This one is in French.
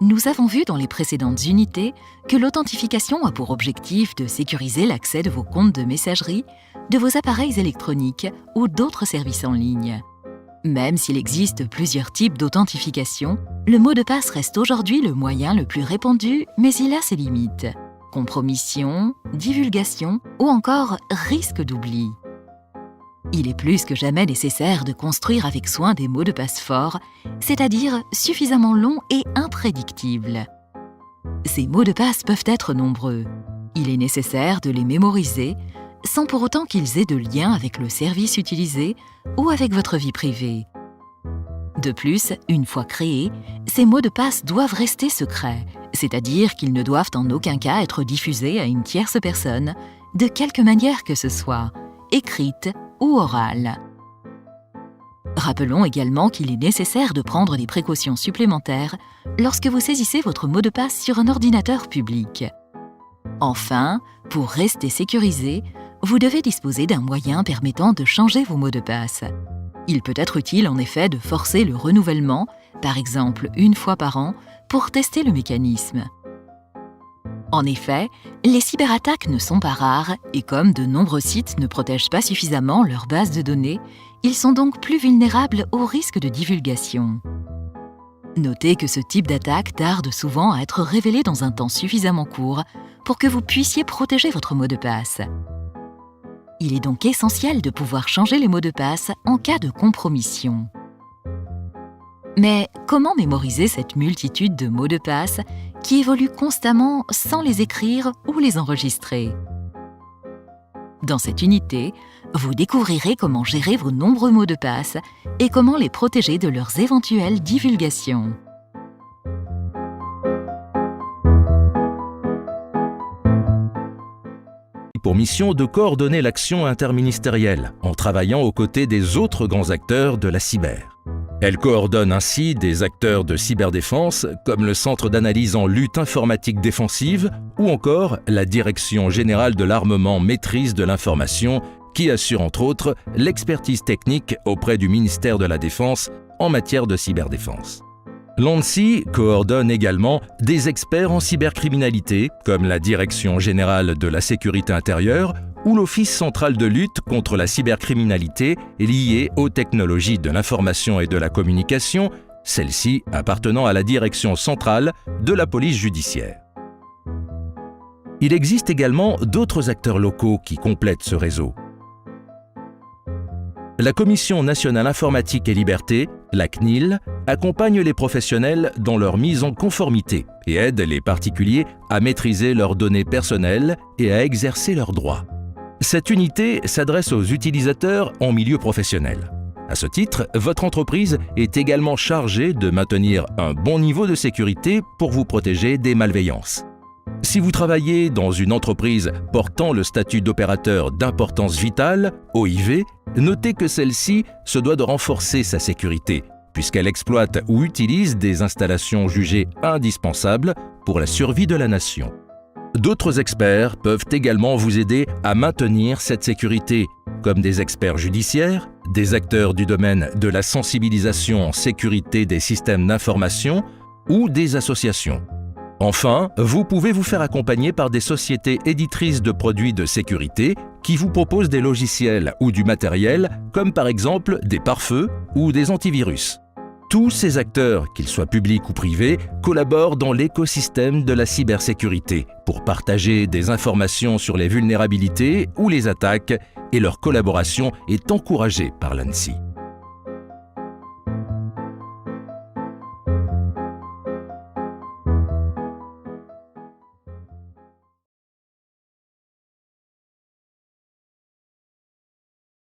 Nous avons vu dans les précédentes unités que l'authentification a pour objectif de sécuriser l'accès de vos comptes de messagerie, de vos appareils électroniques ou d'autres services en ligne. Même s'il existe plusieurs types d'authentification, le mot de passe reste aujourd'hui le moyen le plus répandu, mais il a ses limites. Compromission, divulgation ou encore risque d'oubli. Il est plus que jamais nécessaire de construire avec soin des mots de passe forts, c'est-à-dire suffisamment longs et imprédictibles. Ces mots de passe peuvent être nombreux. Il est nécessaire de les mémoriser, sans pour autant qu'ils aient de lien avec le service utilisé ou avec votre vie privée. De plus, une fois créés, ces mots de passe doivent rester secrets, c'est-à-dire qu'ils ne doivent en aucun cas être diffusés à une tierce personne, de quelque manière que ce soit, écrite ou orale. Rappelons également qu'il est nécessaire de prendre des précautions supplémentaires lorsque vous saisissez votre mot de passe sur un ordinateur public. Enfin, pour rester sécurisé, vous devez disposer d'un moyen permettant de changer vos mots de passe. Il peut être utile en effet de forcer le renouvellement, par exemple une fois par an, pour tester le mécanisme. En effet, les cyberattaques ne sont pas rares et comme de nombreux sites ne protègent pas suffisamment leurs bases de données, ils sont donc plus vulnérables au risque de divulgation. Notez que ce type d'attaque tarde souvent à être révélé dans un temps suffisamment court pour que vous puissiez protéger votre mot de passe. Il est donc essentiel de pouvoir changer les mots de passe en cas de compromission. Mais comment mémoriser cette multitude de mots de passe qui évoluent constamment sans les écrire ou les enregistrer? Dans cette unité, vous découvrirez comment gérer vos nombreux mots de passe et comment les protéger de leurs éventuelles divulgations. Pour mission de coordonner l'action interministérielle en travaillant aux côtés des autres grands acteurs de la cyber. Elle coordonne ainsi des acteurs de cyberdéfense comme le Centre d'analyse en lutte informatique défensive ou encore la Direction générale de l'armement maîtrise de l'information qui assure entre autres l'expertise technique auprès du ministère de la Défense en matière de cyberdéfense. L'ANSSI coordonne également des experts en cybercriminalité comme la Direction générale de la sécurité intérieure ou l'Office central de lutte contre la cybercriminalité liée aux technologies de l'information et de la communication, celle-ci appartenant à la Direction centrale de la police judiciaire. Il existe également d'autres acteurs locaux qui complètent ce réseau. La Commission nationale informatique et liberté, la CNIL, accompagne les professionnels dans leur mise en conformité et aide les particuliers à maîtriser leurs données personnelles et à exercer leurs droits. Cette unité s'adresse aux utilisateurs en milieu professionnel. À ce titre, votre entreprise est également chargée de maintenir un bon niveau de sécurité pour vous protéger des malveillances. Si vous travaillez dans une entreprise portant le statut d'opérateur d'importance vitale, OIV, notez que celle-ci se doit de renforcer sa sécurité, puisqu'elle exploite ou utilise des installations jugées indispensables pour la survie de la nation. D'autres experts peuvent également vous aider à maintenir cette sécurité, comme des experts judiciaires, des acteurs du domaine de la sensibilisation en sécurité des systèmes d'information ou des associations. Enfin, vous pouvez vous faire accompagner par des sociétés éditrices de produits de sécurité qui vous proposent des logiciels ou du matériel, comme par exemple des pare-feux ou des antivirus. Tous ces acteurs, qu'ils soient publics ou privés, collaborent dans l'écosystème de la cybersécurité pour partager des informations sur les vulnérabilités ou les attaques et leur collaboration est encouragée par l'ANSSI.